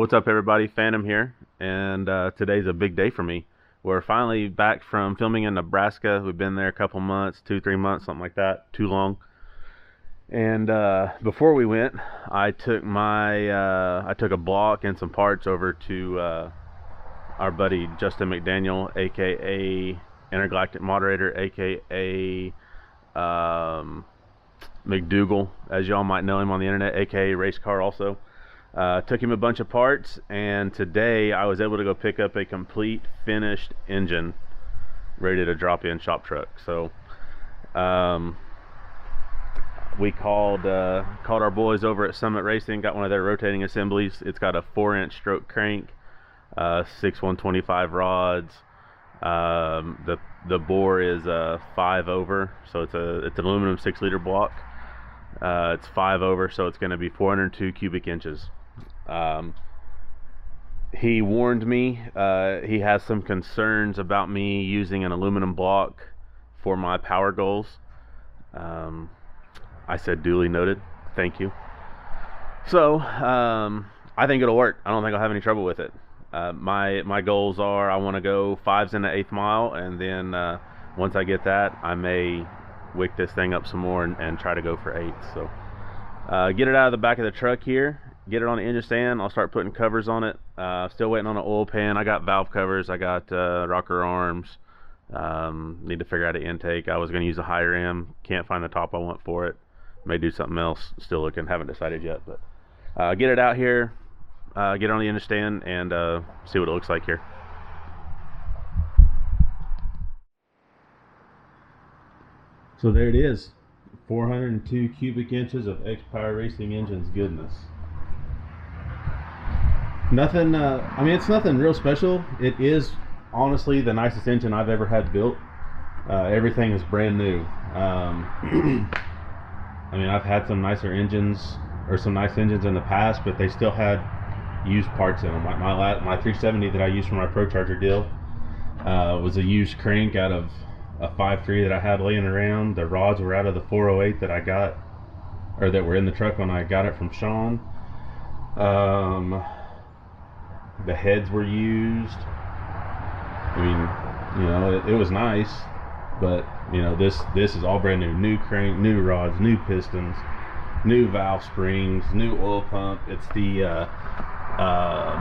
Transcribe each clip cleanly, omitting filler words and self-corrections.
What's up, everybody? Phantom here, and today's a big day for me. We're finally back from filming in Nebraska. We've been there a couple months, 2-3 months, something like that, too long. And before we went, I took a block and some parts over to our buddy Justin McDaniel, aka Intergalactic Moderator, aka McDougal, as y'all might know him on the internet, aka Race Car also. Took him a bunch of parts, and today I was able to go pick up a complete finished engine ready to drop in ShopTruck. So we called our boys over at Summit Racing, got one of their rotating assemblies. It's got a 4-inch stroke crank, 6 125 rods. The bore is 5 over, so it's an aluminum 6-liter block. It's 5 over, so it's going to be 402 cubic inches. He warned me. He has some concerns about me using an aluminum block for my power goals. I said duly noted, thank you. So I think it'll work. I don't think I'll have any trouble with it. My goals are, I want to go 5s in the 8th mile, and then once I get that, I may wick this thing up some more and try to go for 8s. So get it out of the back of the truck here, get it on the engine stand. I'll start putting covers on it. Still waiting on an oil pan. I got valve covers, I got rocker arms. Need to figure out an intake. I was going to use a higher M, can't find the top I want for it. May do something else, still looking, haven't decided yet. But get it out here, get it on the engine stand, and see what it looks like here. So there it is, 402 cubic inches of X-Power Racing Engines goodness. Nothing, I mean, it's nothing real special. It is honestly the nicest engine I've ever had built. Everything is brand new. I mean, I've had some nicer engines, or some nice engines in the past, but they still had used parts in them. My 370 that I used for my Pro Charger deal was a used crank out of a 5.3 that I had laying around. The rods were out of the 408 that I got, or that were in the truck when I got it from Sean. The heads were used. I mean, you know, it was nice, but you know, this is all brand new. New crank, new rods, new pistons, new valve springs, new oil pump. It's the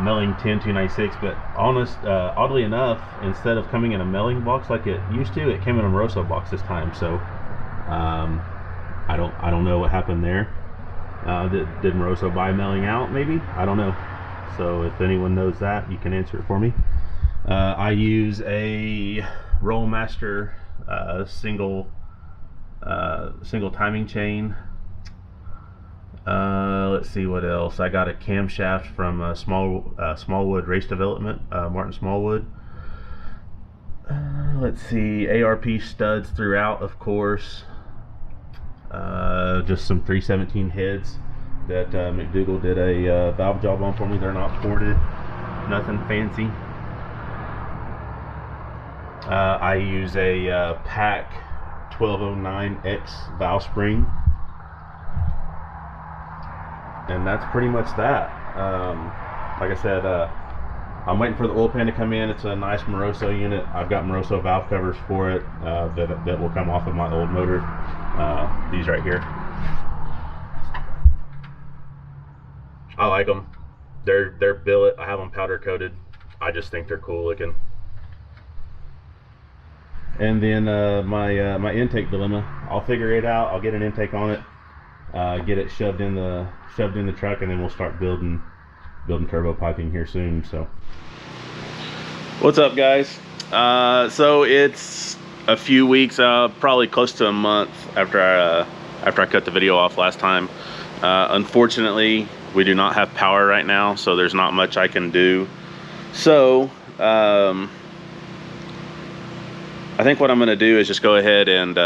Melling 10296, but oddly enough, instead of coming in a Melling box like it used to, it came in a Moroso box this time. So I don't know what happened there. Did Moroso buy Melling out? Maybe, I don't know. So if anyone knows that, you can answer it for me. I use a Rollmaster single timing chain. Let's see what else. I got a camshaft from Smallwood Race Development, Martin Smallwood. Let's see, ARP studs throughout, of course. Just some 317 heads that McDougal did a valve job on for me. They're not ported, nothing fancy. I use a Pack 1209X valve spring, and that's pretty much that. Like I said, I'm waiting for the oil pan to come in. It's a nice Moroso unit. I've got Moroso valve covers for it that will come off of my old motor. These right here. I like them. They're billet. I have them powder coated. I just think they're cool looking. And then my intake dilemma, I'll figure it out. I'll get an intake on it, get it shoved in the truck, and then we'll start building turbo piping here soon. So what's up, guys? So it's a few weeks, probably close to a month after I cut the video off last time. Unfortunately, we do not have power right now, so there's not much I can do. So I think what I'm going to do is just go ahead and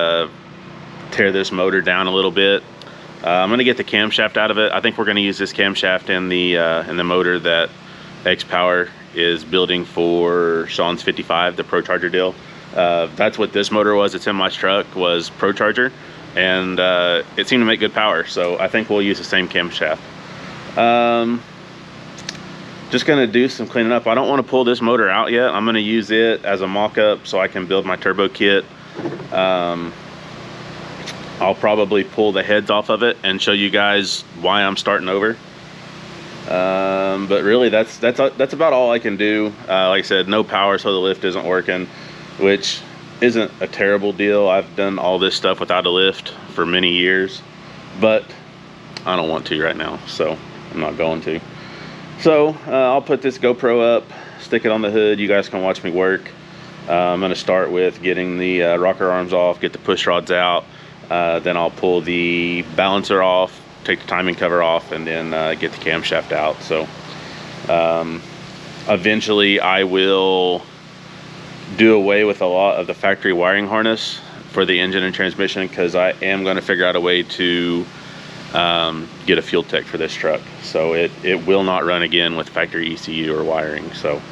tear this motor down a little bit. I'm going to get the camshaft out of it. I think we're going to use this camshaft in the motor that X-Power is building for Sean's 55, the Pro Charger deal. That's what this motor was. It's in my truck, was Pro Charger, and it seemed to make good power. So I think we'll use the same camshaft. just gonna do some cleaning up. I don't want to pull this motor out yet. I'm gonna use it as a mock-up so I can build my turbo kit. I'll probably pull the heads off of it and show you guys why I'm starting over. But really that's about all I can do. Like I said, no power, so the lift isn't working, which isn't a terrible deal. I've done all this stuff without a lift for many years, but I don't want to right now, so I'm not going to. So I'll put this GoPro up, stick it on the hood. You guys can watch me work. I'm going to start with getting the rocker arms off, get the push rods out, then I'll pull the balancer off, take the timing cover off, and then get the camshaft out. So eventually I will do away with a lot of the factory wiring harness for the engine and transmission, because I am going to figure out a way to get a fuel tech for this truck, so it will not run again with factory ECU or wiring. So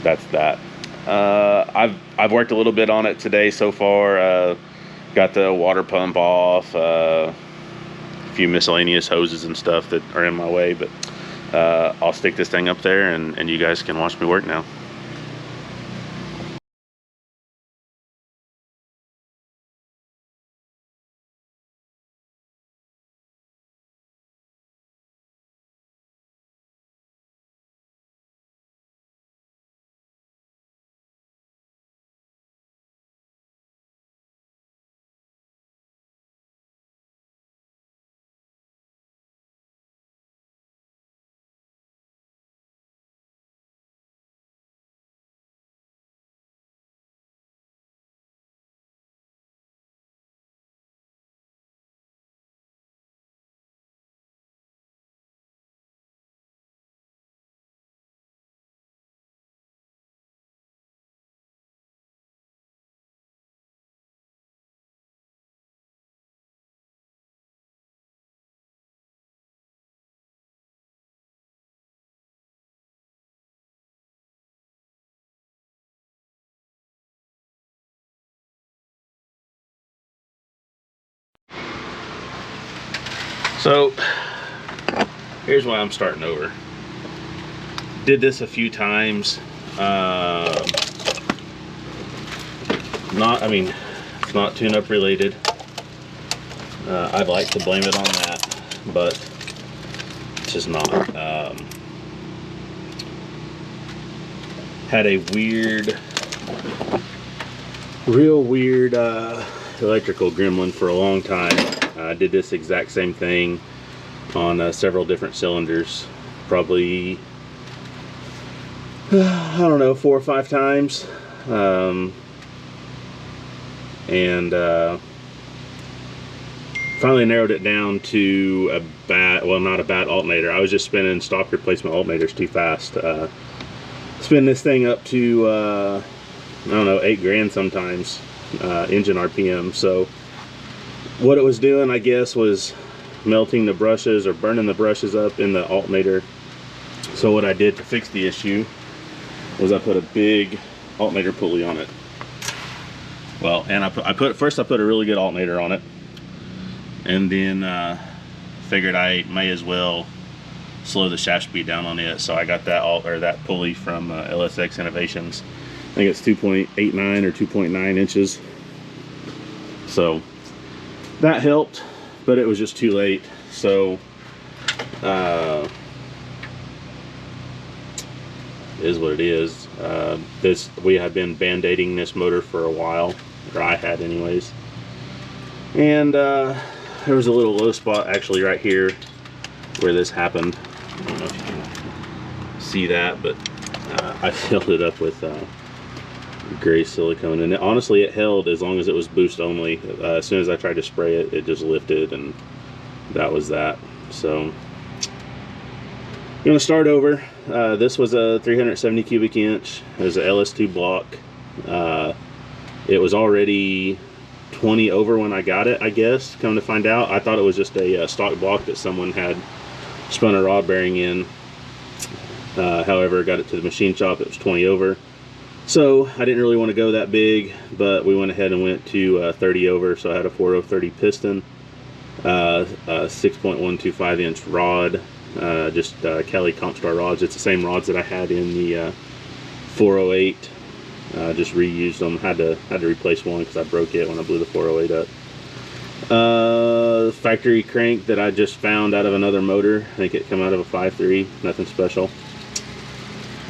that's that. I've worked a little bit on it today so far. Got the water pump off, a few miscellaneous hoses and stuff that are in my way, but I'll stick this thing up there and you guys can watch me work now. So here's why I'm starting over. Did this a few times. It's not tune-up related. I'd like to blame it on that, but it's just not. Had a real weird electrical gremlin for a long time. I did this exact same thing on several different cylinders, probably I don't know, 4 or 5 times, and finally narrowed it down to not a bad alternator. I was just spinning stock replacement alternators too fast. Spin this thing up to I don't know, 8 grand sometimes, engine RPM. So what it was doing, I guess, was melting the brushes or burning the brushes up in the alternator. So what I did to fix the issue was I put a big alternator pulley on it. Well, and I put a really good alternator on it, and then figured I may as well slow the shaft speed down on it. So I got that pulley from LSX Innovations. I think it's 2.89 or 2.9 inches. So that helped, but it was just too late. So is what it is. We have been band-aiding this motor for a while, or I had anyways, and there was a little low spot actually right here where this happened. I don't know if you can see that, but I filled it up with gray silicone, and honestly it held as long as it was boost only. As soon as I tried to spray it, it just lifted, and that was that. So I'm gonna start over. This was a 370 cubic inch. It was a LS2 block. It was already 20 over when I got it, I guess. Come to find out, I thought it was just a stock block that someone had spun a rod bearing in. However, got it to the machine shop, it was 20 over. So I didn't really want to go that big, but we went ahead and went to 30 over. So I had a 4030 piston, a 6.125 inch rod, just Kelly Compstar rods. It's the same rods that I had in the 408. Just reused them. Had to replace one because I broke it when I blew the 408 up. Factory crank that I just found out of another motor. I think it came out of a 5.3. Nothing special.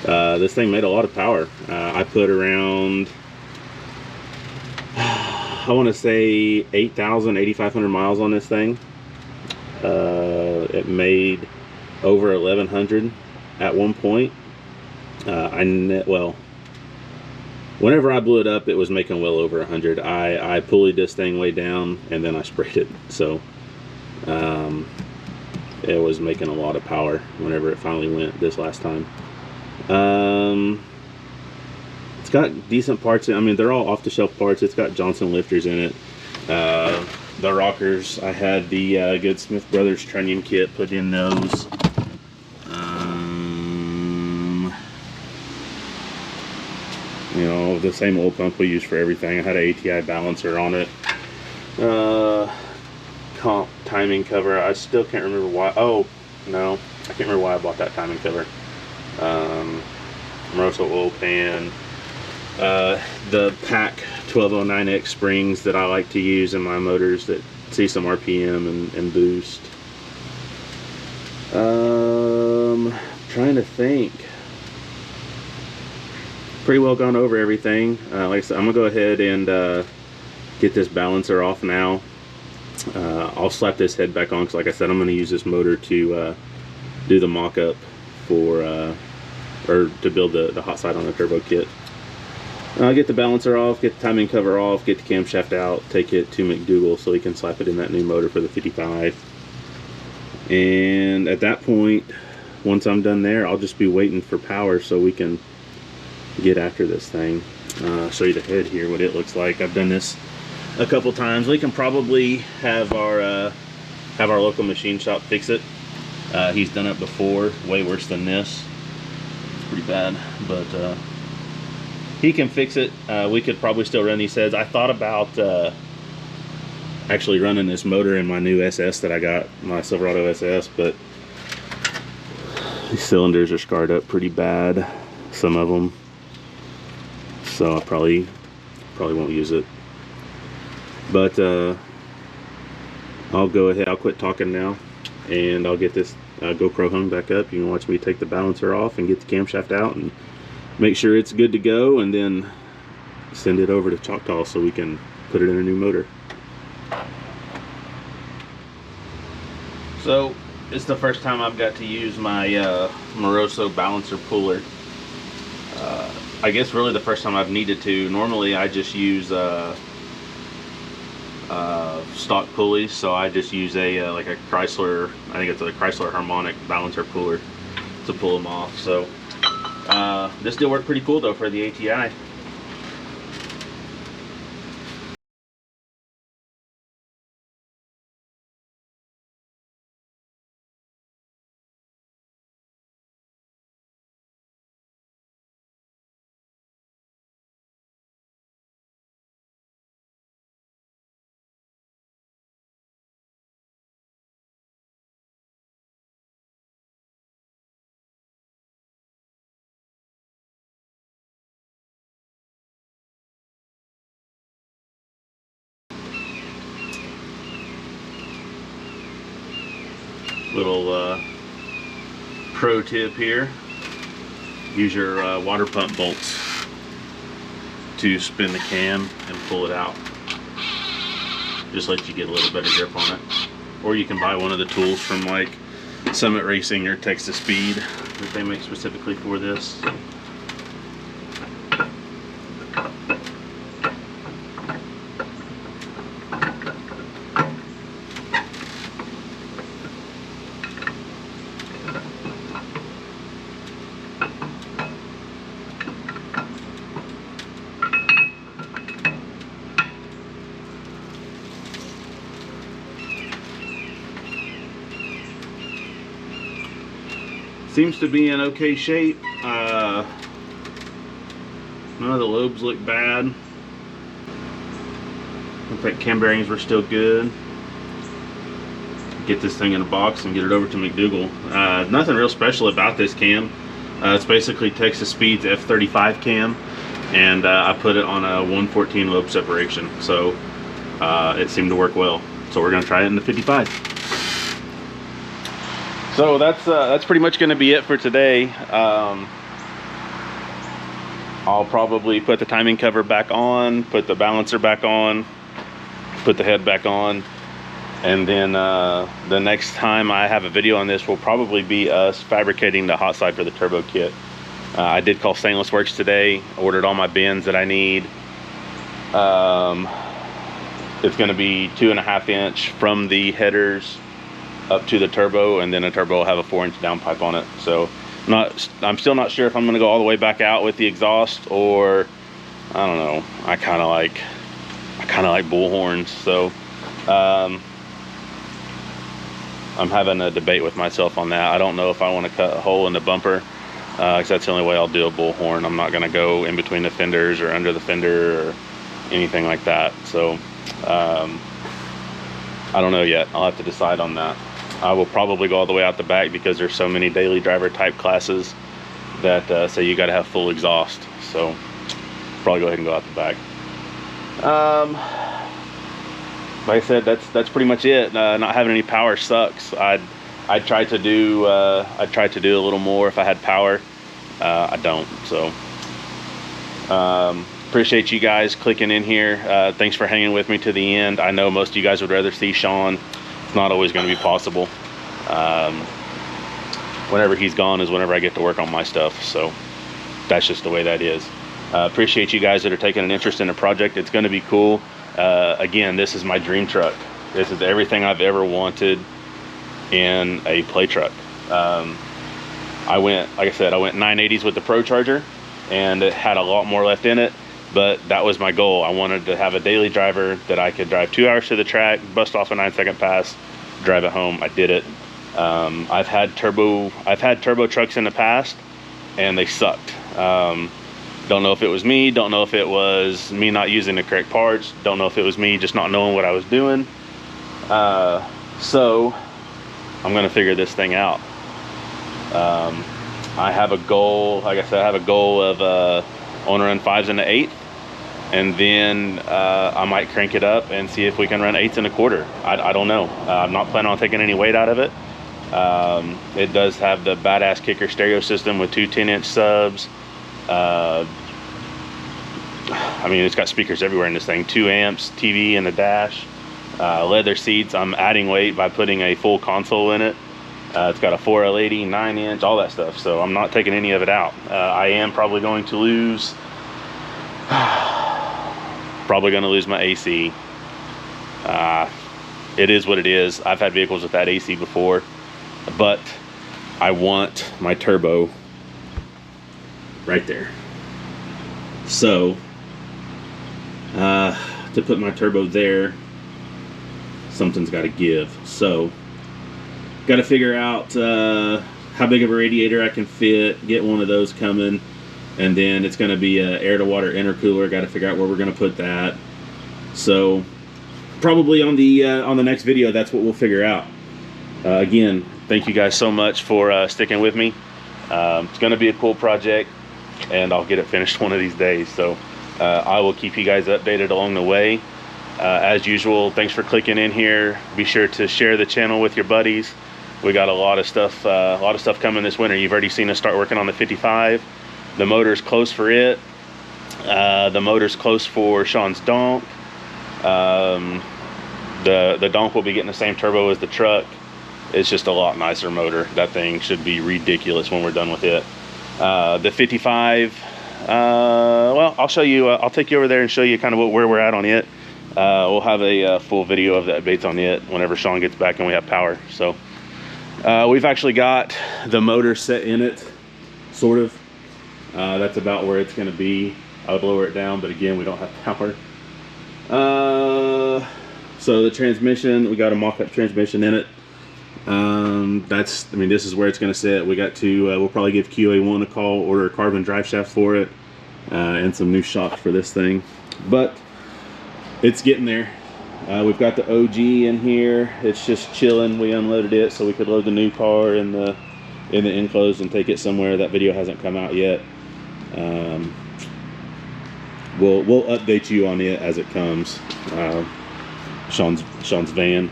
This thing made a lot of power. I put around, I want to say 8,500 miles on this thing. It made over 1,100 at one point. Well, whenever I blew it up, it was making well over 100. I pulleyed this thing way down and then I sprayed it. So it was making a lot of power whenever it finally went this last time. It's got decent parts. I mean, they're all off-the-shelf parts. It's got Johnson lifters in it. The rockers, I had the good Smith Brothers trunnion kit put in those. You know, the same oil pump we use for everything. I had an ATI balancer on it. Comp timing cover. I still can't remember why. Oh, no. I can't remember why I bought that timing cover. Moroso oil pan. The Pack 1209X springs that I like to use in my motors that see some RPM and boost. Trying to think. Pretty well gone over everything. Like I said, I'm gonna go ahead and get this balancer off now. I'll slap this head back on because, like I said, I'm gonna use this motor to do the mock-up for or to build the hot side on the turbo kit. I'll get the balancer off, get the timing cover off, get the camshaft out, take it to McDougal so he can slap it in that new motor for the 55. And at that point, once I'm done there, I'll just be waiting for power so we can get after this thing. I'll show you the head here, what it looks like. I've done this a couple times. We can probably have our local machine shop fix it. He's done it before, way worse than this. It's pretty bad, but he can fix it. We could probably still run these heads. I thought about actually running this motor in my new SS that I got, my Silverado SS, but these cylinders are scarred up pretty bad, some of them. So I probably won't use it. But I'll go ahead, I'll quit talking now, and I'll get this GoPro hung back up. You can watch me take the balancer off and get the camshaft out and make sure it's good to go, and then send it over to Choctaw so we can put it in a new motor. So it's the first time I've got to use my Moroso balancer puller. I guess really the first time I've needed to. Normally I just use stock pulleys, so I just use a like a Chrysler, I think it's a Chrysler harmonic balancer puller to pull them off. So this did work pretty cool though for the ATI. Little pro tip here: use your water pump bolts to spin the cam and pull it out. Just lets you get a little better grip on it. Or you can buy one of the tools from like Summit Racing or Texas Speed that they make specifically for this. Seems to be in okay shape. None of the lobes look bad. Looks like cam bearings were still good. get this thing in a box and get it over to McDougal. Nothing real special about this cam. It's basically Texas Speed's F35 cam, and I put it on a 114 lobe separation, so it seemed to work well. So we're gonna try it in the 55. So that's pretty much gonna be it for today. I'll probably put the timing cover back on, put the balancer back on, put the head back on, and then the next time I have a video on this will probably be us fabricating the hot side for the turbo kit. I did call Stainless Works today, ordered all my bends that I need. It's going to be 2.5 inch from the headers up to the turbo, and then the turbo will have a 4-inch downpipe on it. So I'm still not sure if I'm going to go all the way back out with the exhaust, or I don't know. I kind of like bull horns, so I'm having a debate with myself on that. I don't know if I want to cut a hole in the bumper, because that's the only way I'll do a bull horn. I'm not going to go in between the fenders or under the fender or anything like that. So I don't know yet. I'll have to decide on that. I will probably go all the way out the back, because there's so many daily driver type classes that say you got to have full exhaust. So probably go ahead and go out the back. Like I said, that's pretty much it. Not having any power sucks. I'd try to do a little more if I had power. I don't. So appreciate you guys clicking in here. Thanks for hanging with me to the end. I know most of you guys would rather see Sean. It's not always going to be possible. Whenever he's gone is whenever I get to work on my stuff. So that's just the way that is. Appreciate you guys that are taking an interest in the project. It's going to be cool. Again, this is my dream truck. This is everything I've ever wanted in a play truck. I went 980s with the Pro Charger, and it had a lot more left in it, but that was my goal. I wanted to have a daily driver that I could drive 2 hours to the track, bust off a 9-second pass, drive it home. I did it. I've had turbo trucks in the past, and they sucked. Don't know if it was me, don't know if it was me not using the correct parts, don't know if it was me just not knowing what I was doing. So I'm gonna figure this thing out. I have a goal, like I said, I have a goal of on run 5s and an 8th, and then I might crank it up and see if we can run 8s and a quarter. I don't know. I'm not planning on taking any weight out of it. It does have the badass kicker stereo system with 2 10-inch subs. I mean, it's got speakers everywhere in this thing, 2 amps, TV in the dash, leather seats. I'm adding weight by putting a full console in it. It's got a 4L80, 9-inch, all that stuff. So I'm not taking any of it out. I am probably going to lose my AC. It is what it is. I've had vehicles with that AC before, but I want my turbo right there. So to put my turbo there, something's got to give. So got to figure out how big of a radiator I can fit, get one of those coming, and then it's going to be a air to water intercooler. Got to figure out where we're going to put that. So probably on the next video, that's what we'll figure out. Again, thank you guys so much for sticking with me. It's going to be a cool project, and I'll get it finished one of these days. So I will keep you guys updated along the way. As usual, thanks for clicking in here. Be sure to share the channel with your buddies. We got a lot of stuff coming this winter. You've already seen us start working on the 55. The motor's close for it. The motor's close for Sean's donk. The donk will be getting the same turbo as the truck. It's just a lot nicer motor. That thing should be ridiculous when we're done with it. The 55, well, I'll show you, I'll take you over there and show you kind of where we're at on it. We'll have a full video of the updates on it whenever Sean gets back and we have power. So we've actually got the motor set in it, sort of. That's about where it's going to be. I would lower it down, but again, we don't have power. So the transmission, we got a mock-up transmission in it. I mean, this is where it's going to sit. We got to, we'll probably give QA1 a call, order a carbon drive shaft for it, and some new shocks for this thing. But it's getting there. We've got the OG in here. It's just chilling. We unloaded it so we could load the new car in the enclosed and take it somewhere. That video hasn't come out yet. We'll update you on it as it comes. Sean's van.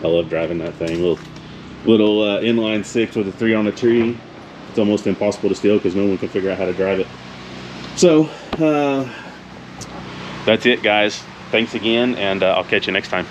I love driving that thing. Little inline 6 with a 3 on a tree. It's almost impossible to steal because no one can figure out how to drive it. So that's it, guys. Thanks again, and I'll catch you next time.